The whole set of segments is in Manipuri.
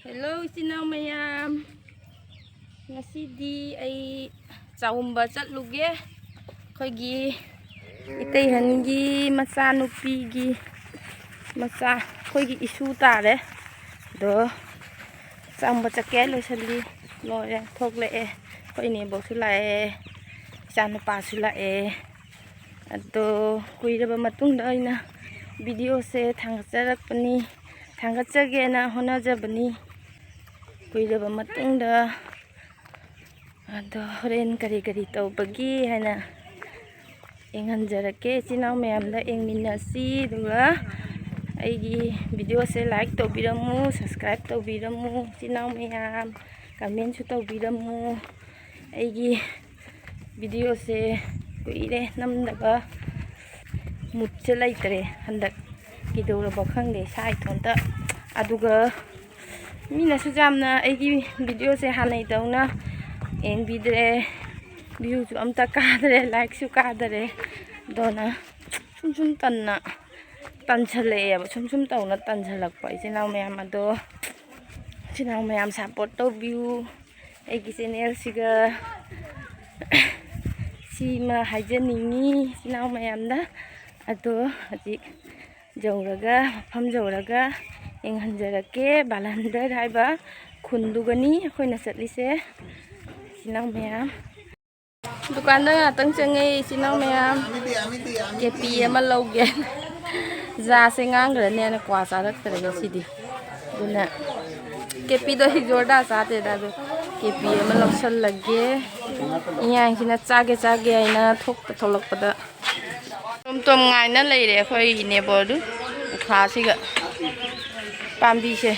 Hello, isinang mayam. Ngasidi ay sa omba chatluge. Koigi itayhangi masanupigi masa koigi isu tare. Do sa omba chake loisali lore thokleke. Koi nebo sulae. Sanupa sulae. Ado kuiraba matungda aina video se thangatjarakpani thangatjagena honajabani. Kuiraba matungda ado horen kari tawbagi haina enghanjarake chinau mayamda engminasi duga aigi video se like tawbiramu subscribe tawbiramu chinau mayam comment su tawbiramu aigi video se kuire namdaba mutse laitre handak kidoraba khangde sai thonta aduga mina su jamna aigi video se hanai dawna eng bidre view su amta kadre like su kadre dona sum tanna tanchale ya sum tawna tanjalakpa isinau mayam ado sinau mayam support to view aigi channel siga sima haijaningi sinau mayamda ado hajik jawraga mafam jawraga enghanjarake balandar haiba khundugani akhoi na chatlise sinau mayam dukan da ngatang changai sinau mayam kepi ama lauge za se ngangrane na kwa saraktre sidi duna kepi do hijorda sate da do kepi ama lausal lage yang sina chage aina tholakpada tom ngaina leire khoi nebodu kha siga pambi se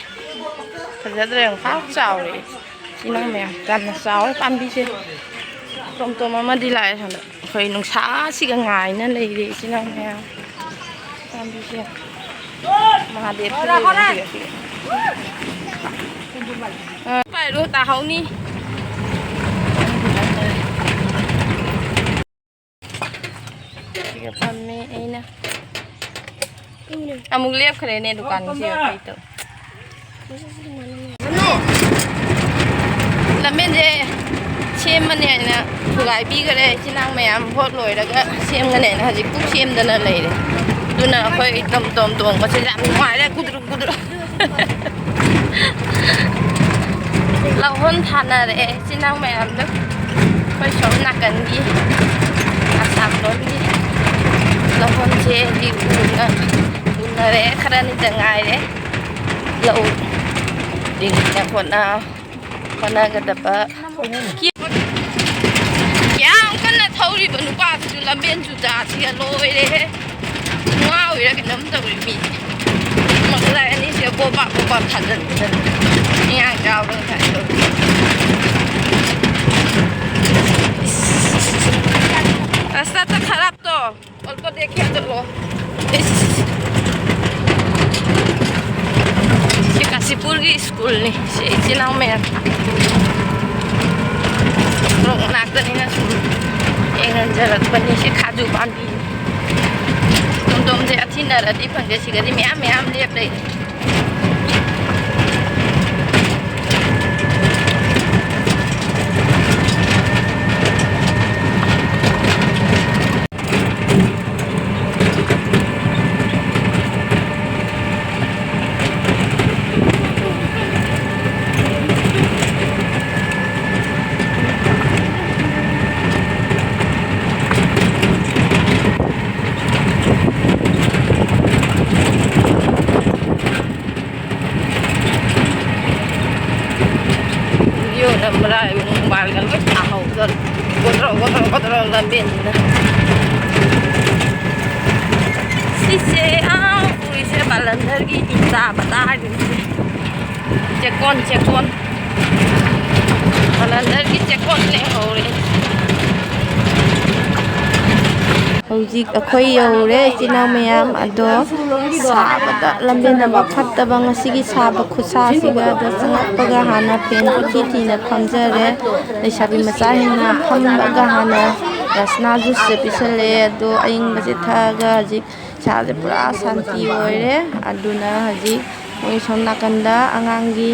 fajadre kha chawre sinau mayam kan chaw pambi se tom ama dilai thanda khoi nungsa siga ngaina leire sinau mayam pambi se mahadev pai ro ta hauni pamme aina amuk lep khare ne dukan se kai to lamen je sem mane na thugai bi gare chinang mayam hot loi raga sem ngane na haji ku sem dana leire duna khoi tom tong ko se jam ngai re kudru lau hon thana re chinang mayam da khoi som nakan gi asam lon gi lau hon che di una re khara ni jangai re lau ding na kona ga da ba yang kana thauri ba nu pa su lamben chu ja chi loi re ngau re ka nam ta ri mi mak la ni se bo ba thajan ni ang ja ba thai do rasta ta kharap to olpo dekhe to si kasipur gi school ni si sinau mayam rong nak tani na su engan jarak pani si khaju pambi tom je athina ra di phangge si ga di myam lep dei Ramrai balgal ke tahu kodro lambin sise puise balandar gi inta bata cekon balandar gi cekon ne hore hojik akhoi yaure chinau mayam ado sabada lambin na phattaba ngasigi saba khusa siga da sangappaga hana pen uthi na phamjare leisabi macha hina phambaga hana rasna juice se pisale ado aing baje thaga jik साजे पूरा शांति होइरे आदुना हजी ओइ सोमना कंदा आंगांगी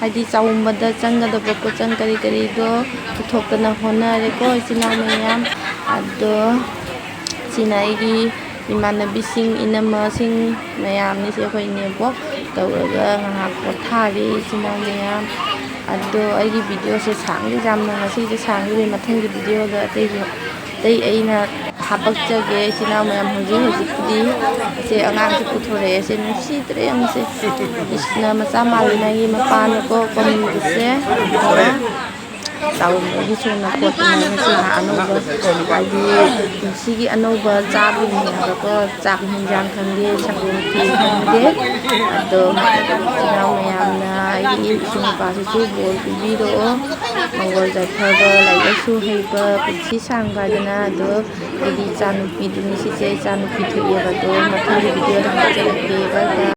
ꯍꯥꯏꯗꯤ ꯆꯥꯎꯝꯕꯗ ꯆꯪꯒꯗꯕ ꯄꯣꯠꯆꯪ ꯀꯔꯤ ꯀꯔꯤꯗꯣ ꯄꯨꯊꯣꯛꯇꯅ ꯍꯣꯠꯅꯔꯦꯀꯣ ꯏꯆꯤꯜ ꯏꯅꯥꯎ ꯃꯌꯥꯝ ꯑꯗꯣ ꯁꯤꯅ ꯑꯩꯒꯤ ꯏꯃꯥꯟꯅꯕꯤꯁꯤꯡ ꯏꯅꯝꯃꯁꯤꯡ ꯃꯌꯥꯝꯅꯤꯁꯦ ꯑꯩꯈꯣꯏ ꯏꯅꯦꯕꯣꯛ ꯇꯧꯔꯒ ꯉꯥꯏꯍꯥꯛ ꯄꯣꯊꯥꯔꯤ ꯏꯆꯤꯜ ꯏꯅꯥꯎ ꯃꯌꯥꯝ ꯑꯗꯣ ꯑꯩꯒꯤ ꯚꯤꯗꯤꯑꯣꯁꯦ ꯁꯥꯡꯗꯤ ꯌꯥꯝꯅ ꯉꯁꯤꯁꯦ ꯁꯥꯡꯗꯣꯏꯅꯤ ꯃꯊꯪꯒꯤ ꯚꯤꯗꯤꯑꯣꯗ ꯑꯇꯩ ꯑꯩꯅ ꯍꯥꯄꯛꯆꯒꯦ ꯏꯆꯤꯜ ꯏꯅꯥꯎ ꯃꯌꯥꯝ ꯍꯧꯖꯤꯛꯄꯨꯗꯤ ꯑꯁꯦ ꯑꯉꯥꯡꯁꯦ ꯄꯨꯊꯣꯔꯛꯑꯦ ꯑꯁꯦ ꯅꯨꯡꯁꯤꯗ꯭ꯔꯦ ꯌꯥꯝꯅꯁꯦ ꯀ꯭ꯔꯤꯁꯅ ꯃꯆꯥ ꯃꯥꯜꯂꯤꯉꯩꯒꯤ ꯃꯄꯥꯅꯀꯣ ꯄꯝꯃꯤꯕꯁꯦ ꯆꯥꯎꯝꯕꯒꯤ ꯁꯣꯡꯅ ꯈꯣꯠꯇꯅ ꯉꯁꯤꯅ ꯑꯅꯧꯕ ꯍꯥꯏꯗꯤ ꯄꯨꯟꯁꯤꯒꯤ ꯑꯅꯧꯕ ꯆꯥꯕꯒꯤꯅꯦꯕꯀꯣ ꯆꯥꯛ ꯍꯦꯟꯖꯥꯡ ꯈꯪꯗꯦ ꯁꯪꯒꯣꯝ ꯈꯦꯔ ꯈꯪꯗꯦ ꯑꯗꯣ ꯏꯆꯤꯜ ꯏꯅꯥꯎ ꯃꯌꯥꯝꯅ ꯑꯩꯒꯤ ꯏꯁꯨꯡ ꯅꯨꯄꯥꯁꯤꯁꯨ ꯕꯣꯔ ꯄꯤꯕꯤꯔꯛꯑꯣ ꯃꯪꯒꯣꯜ ꯆꯠꯊꯕ ꯂꯥꯏꯔꯤꯛ ꯂꯥꯏꯁꯨ ꯍꯩꯕ ꯄꯨꯟꯁꯤ ꯁꯥꯡꯕ ꯍꯥꯏꯗꯅ ꯑꯗꯣ ꯑꯩꯒꯤ ꯏꯆꯥꯅꯨꯄꯤꯗꯨꯅꯤ ꯁꯤꯁꯦ ꯏꯆꯥꯅꯨꯄꯤ ꯊꯣꯛꯑꯦꯕ ꯑꯗꯣ ꯃꯊꯪꯒꯤ ꯚꯤꯗꯤꯑꯣꯗ ꯍꯥꯞꯆꯔꯛꯀꯦ ꯕꯥꯏ ꯕꯥꯏ